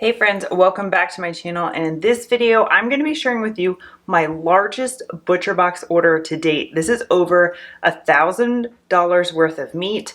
Hey friends, welcome back to my channel, and in this video I'm going to be sharing with you my largest butcher box order to date. This is over $1,000 worth of meat.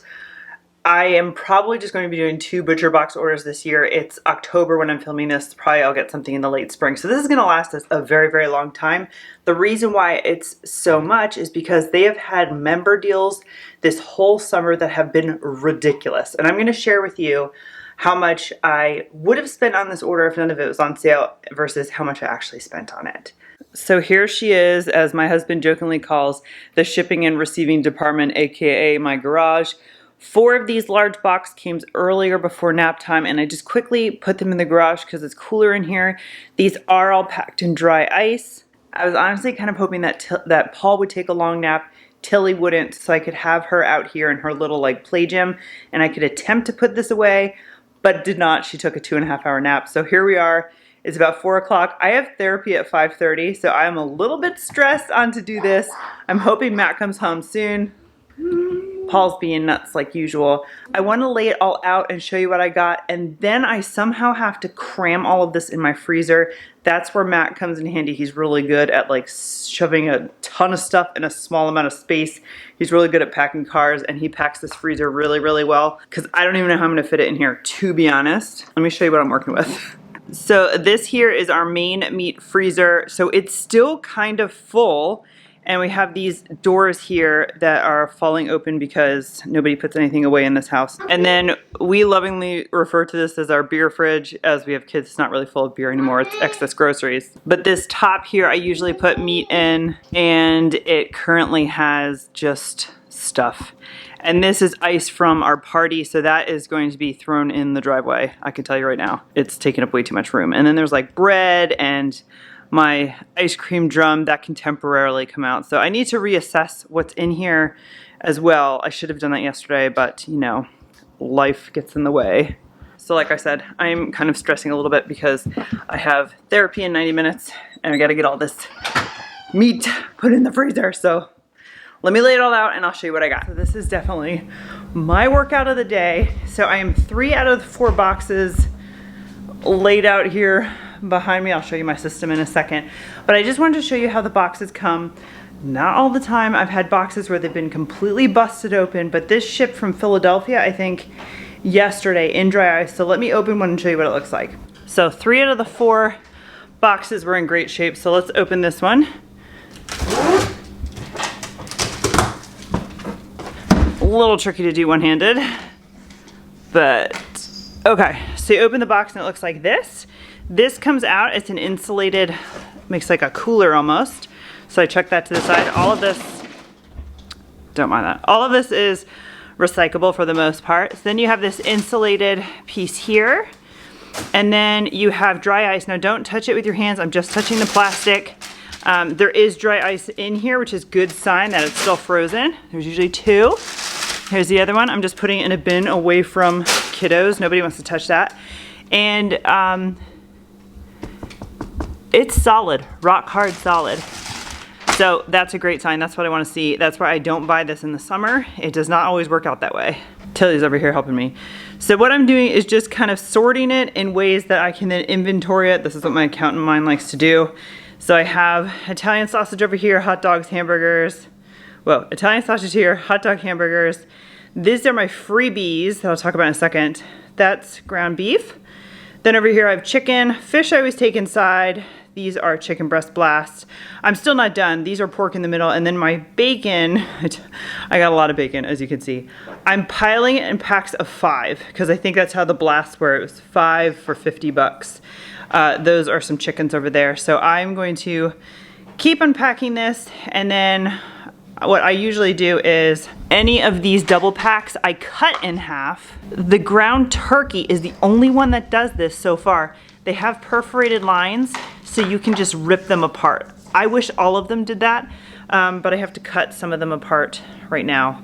I am probably just going to be doing 2 butcher box orders this year. It's October when I'm filming this. Probably I'll get something in the late spring. So this is going to last us a very, very long time. The reason why it's so much is because they have had member deals this whole summer that have been ridiculous. And I'm going to share with you how much I would have spent on this order if none of it was on sale versus how much I actually spent on it. So here she is, as my husband jokingly calls, the shipping and receiving department, aka my garage. 4 of these large boxes came earlier before nap time, and I just quickly put them in the garage because it's cooler in here. These are all packed in dry ice. I was honestly kind of hoping that Paul would take a long nap. Tilly wouldn't, so I could have her out here in her little play gym, and I could attempt to put this away, but did not. She took a 2.5-hour nap. So here we are. It's about 4 o'clock. I have therapy at 5:30, so I'm a little bit stressed on to do this. I'm hoping Matt comes home soon. Paul's being nuts like usual. I want to lay it all out and show you what I got, and then I somehow have to cram all of this in my freezer. That's where Matt comes in handy. He's really good at shoving a ton of stuff in a small amount of space. He's really good at packing cars, and he packs this freezer really, really well because I don't even know how I'm going to fit it in here, to be honest. Let me show you what I'm working with. So this here is our main meat freezer. So it's still kind of full. And we have these doors here that are falling open because nobody puts anything away in this house. And then we lovingly refer to this as our beer fridge. As we have kids, it's not really full of beer anymore. It's excess groceries. But this top here, I usually put meat in, and it currently has just stuff. And this is ice from our party, so that is going to be thrown in the driveway. I can tell you right now. It's taking up way too much room. And then there's bread and my ice cream drum that can temporarily come out. So I need to reassess what's in here as well. I should have done that yesterday, but you know, life gets in the way. So like I said, I'm kind of stressing a little bit because I have therapy in 90 minutes and I gotta get all this meat put in the freezer. So let me lay it all out and I'll show you what I got. So this is definitely my workout of the day. So I am 3 out of the 4 boxes laid out here behind me. I'll show you my system in a second, but I just wanted to show you how the boxes come. Not all the time. I've had boxes where they've been completely busted open, but this shipped from Philadelphia, I think yesterday in dry ice. So let me open one and show you what it looks like. So 3 out of the 4 boxes were in great shape. So let's open this one. A little tricky to do one-handed, but okay. So you open the box and it looks like this. This comes out, it's an insulated, makes like a cooler almost. So I chuck that to the side. All of this, don't mind that. All of this is recyclable for the most part. So then you have this insulated piece here. And then you have dry ice. Now don't touch it with your hands, I'm just touching the plastic. There is dry ice in here, which is good sign that it's still frozen. There's usually 2. Here's the other one. I'm just putting it in a bin away from kiddos. Nobody wants to touch that. And it's solid, rock hard solid. So that's a great sign. That's what I want to see. That's why I don't buy this in the summer. It does not always work out that way. Tilly's over here helping me. So what I'm doing is just kind of sorting it in ways that I can then inventory it. This is what my accountant mind likes to do. So I have Italian sausage over here, hot dogs, hamburgers. Well, Italian sausage here, hot dog, hamburgers. These are my freebies that I'll talk about in a second. That's ground beef. Then over here I have chicken. Fish I always take inside. These are chicken breast blasts. I'm still not done. These are pork in the middle. And then my bacon, I got a lot of bacon as you can see. I'm piling it in packs of 5 because I think that's how the blasts were. It was 5 for 50 bucks. Those are some chickens over there. So I'm going to keep unpacking this, and then what I usually do is any of these double packs I cut in half. The ground turkey is the only one that does this so far. They have perforated lines so you can just rip them apart. I wish all of them did that, but I have to cut some of them apart right now,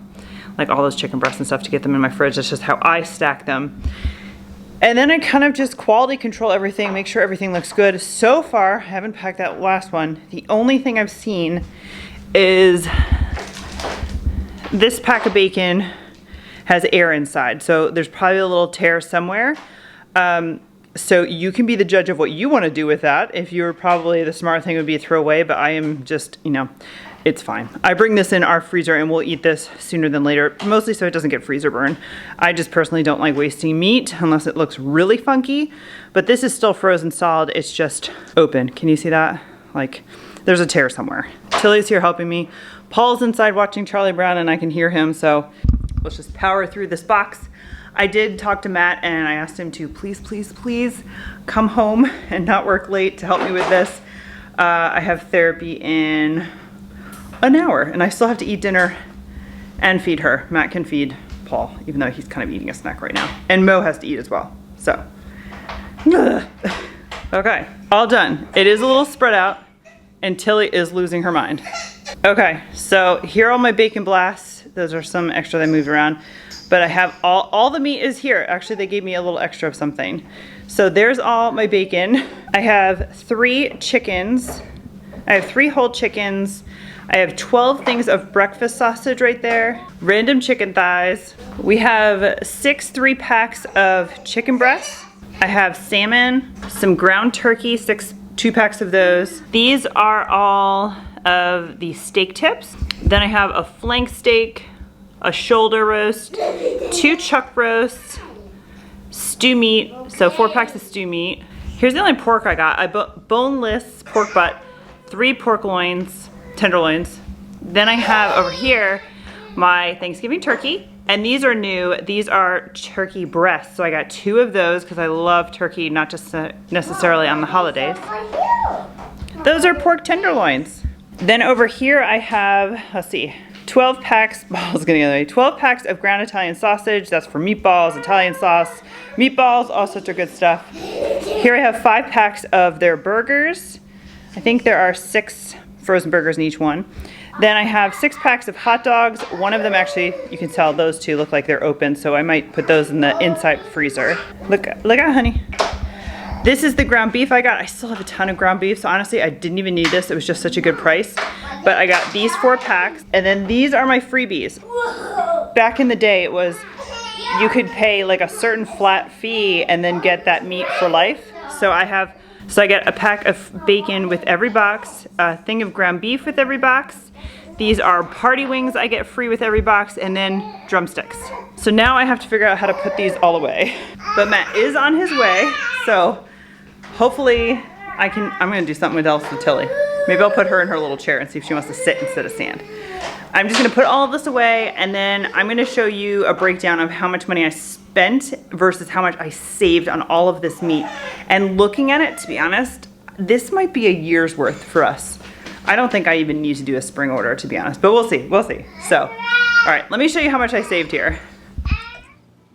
like all those chicken breasts and stuff, to get them in my fridge. That's just how I stack them. And then I kind of just quality control everything, make sure everything looks good. So far, I haven't packed that last one. The only thing I've seen is this pack of bacon has air inside, so there's probably a little tear somewhere. So you can be the judge of what you want to do with that. If you're probably the smart thing would be throw away, but I am just, you know, it's fine. I bring this in our freezer and we'll eat this sooner than later, mostly so it doesn't get freezer burn. I just personally don't like wasting meat unless it looks really funky, but this is still frozen solid. It's just open. Can you see that? Like there's a tear somewhere. Tilly's here helping me. Paul's inside watching Charlie Brown and I can hear him, so let's just power through this box. I did talk to Matt and I asked him to please, please, please come home and not work late to help me with this. I have therapy in an hour and I still have to eat dinner and feed her. Matt can feed Paul, even though he's kind of eating a snack right now. And Mo has to eat as well, so. Okay, all done. It is a little spread out and Tilly is losing her mind. Okay, so here are all my bacon blasts. Those are some extra that I moved around. But I have all the meat is here. Actually, they gave me a little extra of something. So there's all my bacon. I have 3 chickens. I have 3 whole chickens. I have 12 things of breakfast sausage right there. Random chicken thighs. We have 6 3-packs of chicken breasts. I have salmon, some ground turkey, 2 packs of those. These are all of the steak tips. Then I have a flank steak, a shoulder roast, 2 chuck roasts, stew meat, so 4 packs of stew meat. Here's the only pork I got. I bought boneless pork butt, 3 pork loins, tenderloins. Then I have over here my Thanksgiving turkey, and these are new. These are turkey breasts, so I got 2 of those because I love turkey, not just necessarily on the holidays. Those are pork tenderloins. Then over here I have, let's see, 12 packs, balls getting the other way, 12 packs of ground Italian sausage. That's for meatballs, Italian sauce, meatballs, all sorts of good stuff. Here I have 5 packs of their burgers. I think there are 6 frozen burgers in each one. Then I have 6 packs of hot dogs. One of them actually, you can tell those 2 look like they're open, so I might put those in the inside freezer. Look out, honey. This is the ground beef I got. I still have a ton of ground beef, so honestly, I didn't even need this. It was just such a good price. But I got these 4 packs, and then these are my freebies. Back in the day, it was, you could pay like a certain flat fee and then get that meat for life. So I get a pack of bacon with every box, a thing of ground beef with every box. These are party wings I get free with every box, and then drumsticks. So now I have to figure out how to put these all away. But Matt is on his way, so hopefully I'm gonna do something else with Tilly. Maybe I'll put her in her little chair and see if she wants to sit instead of stand. I'm just gonna put all of this away, and then I'm gonna show you a breakdown of how much money I spent versus how much I saved on all of this meat. And looking at it, to be honest, this might be a year's worth for us. I don't think I even need to do a spring order, to be honest, but we'll see, we'll see. So, all right, let me show you how much I saved here.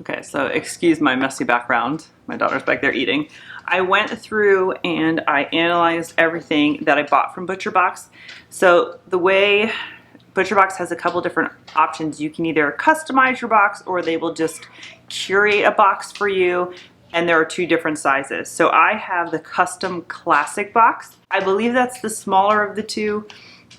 Okay, so excuse my messy background. My daughter's back there eating. I went through and I analyzed everything that I bought from ButcherBox. So the way ButcherBox has a couple different options. You can either customize your box or they will just curate a box for you. And there are 2 different sizes. So I have the custom classic box. I believe that's the smaller of the 2.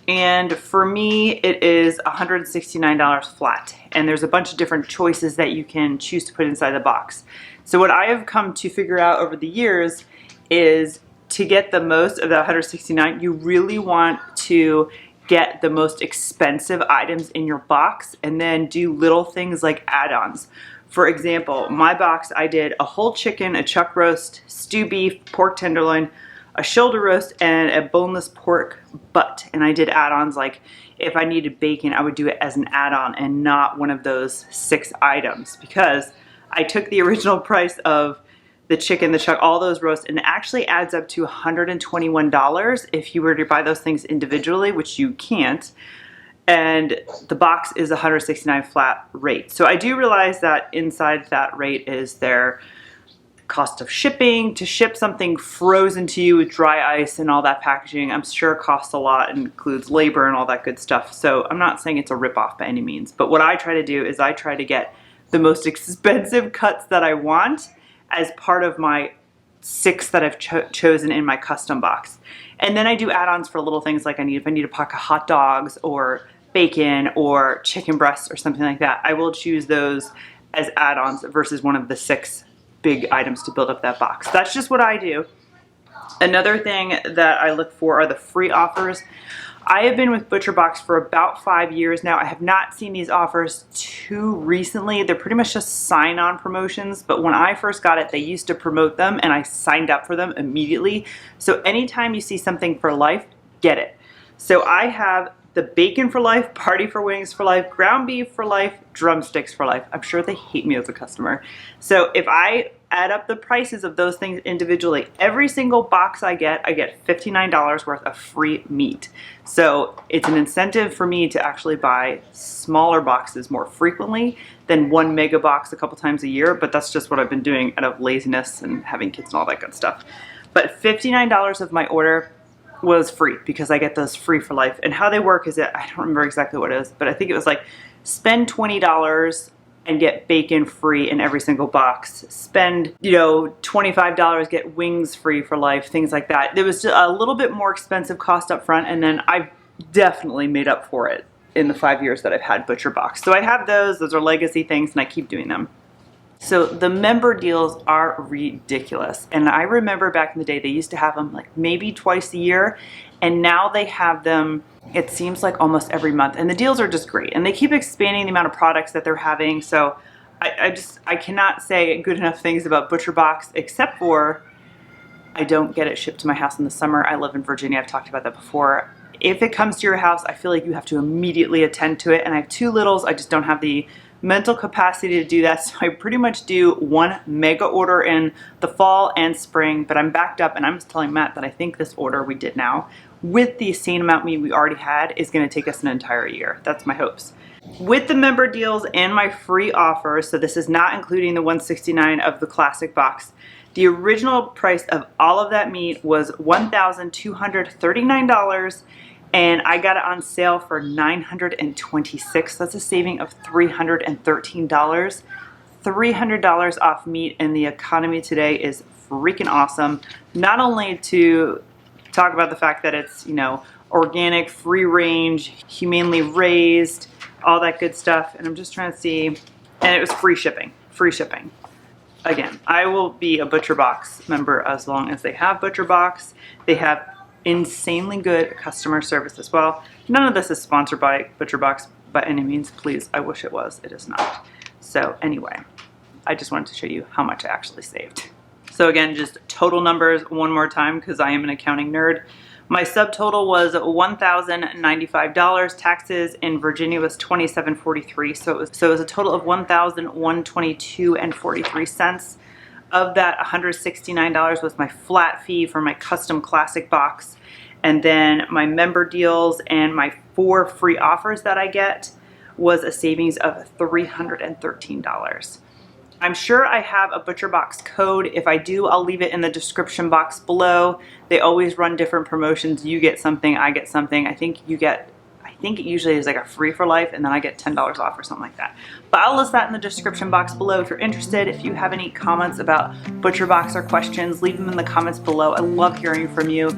And for me, it is $169 flat. And there's a bunch of different choices that you can choose to put inside the box. So what I have come to figure out over the years is to get the most of that $169, you really want to get the most expensive items in your box and then do little things like add-ons. For example, my box, I did a whole chicken, a chuck roast, stew beef, pork tenderloin, a shoulder roast, and a boneless pork butt. And I did add-ons like if I needed bacon, I would do it as an add-on and not one of those 6 items, because I took the original price of the chicken, the chuck, all those roasts, and it actually adds up to $121 if you were to buy those things individually, which you can't. And the box is $169 flat rate. So I do realize that inside that rate is their cost of shipping. To ship something frozen to you with dry ice and all that packaging, I'm sure costs a lot and includes labor and all that good stuff. So I'm not saying it's a ripoff by any means, but what I try to do is I try to get the most expensive cuts that I want as part of my 6 that I've chosen in my custom box. And then I do add-ons for little things like if I need a pack of hot dogs or bacon or chicken breasts or something like that, I will choose those as add-ons versus one of the 6 big items to build up that box. That's just what I do. Another thing that I look for are the free offers. I have been with ButcherBox for about 5 years now. I have not seen these offers too recently. They're pretty much just sign-on promotions, but when I first got it, they used to promote them and I signed up for them immediately. So anytime you see something for life, get it. So I have the bacon for life, party for wings for life, ground beef for life, drumsticks for life. I'm sure they hate me as a customer. So if I add up the prices of those things individually, every single box I get $59 worth of free meat. So it's an incentive for me to actually buy smaller boxes more frequently than one mega box a couple times a year, but that's just what I've been doing out of laziness and having kids and all that good stuff. But $59 of my order was free because I get those free for life. And how they work is that, I don't remember exactly what it is, but I think it was like spend $20 and get bacon free in every single box. Spend, you know, $25, get wings free for life, things like that. There was a little bit more expensive cost up front, and then I've definitely made up for it in the 5 years that I've had ButcherBox. So I have those are legacy things, and I keep doing them. So the member deals are ridiculous. And I remember back in the day, they used to have them like maybe twice a year. And now they have them, it seems like almost every month. And the deals are just great. And they keep expanding the amount of products that they're having. So I cannot say good enough things about ButcherBox, except for I don't get it shipped to my house in the summer. I live in Virginia. I've talked about that before. If it comes to your house, I feel like you have to immediately attend to it. And I have 2 littles. I just don't have the mental capacity to do that, so I pretty much do one mega order in the fall and spring, but I'm backed up, and I'm just telling Matt that I think this order we did now, with the same amount meat we already had, is going to take us an entire year. That's my hopes. With the member deals and my free offers, so this is not including the $169 of the classic box, the original price of all of that meat was $1,239, and I got it on sale for $926. That's a saving of $313. $300 off meat in the economy today is freaking awesome. Not only to talk about the fact that it's, you know, organic, free range, humanely raised, all that good stuff. And I'm just trying to see, and it was free shipping, free shipping. Again, I will be a ButcherBox member as long as they have ButcherBox. They have insanely good customer service as well. None of this is sponsored by ButcherBox by any means. Please, I wish it was. It is not. So anyway, I just wanted to show you how much I actually saved. So again, just total numbers one more time because I am an accounting nerd. My subtotal was $1,095. Taxes in Virginia was $27.43. So it was a total of $1,122.43. Of that, $169 was my flat fee for my custom classic box. And then my member deals and my 4 free offers that I get was a savings of $313. I'm sure I have a ButcherBox code. If I do, I'll leave it in the description box below. They always run different promotions. You get something, I get something. I think it usually is like a free for life, and then I get $10 off or something like that. But I'll list that in the description box below if you're interested. If you have any comments about ButcherBox or questions, leave them in the comments below. I love hearing from you.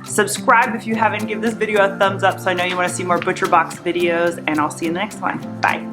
Subscribe if you haven't. Give this video a thumbs up so I know you want to see more ButcherBox videos, and I'll see you in the next one. Bye.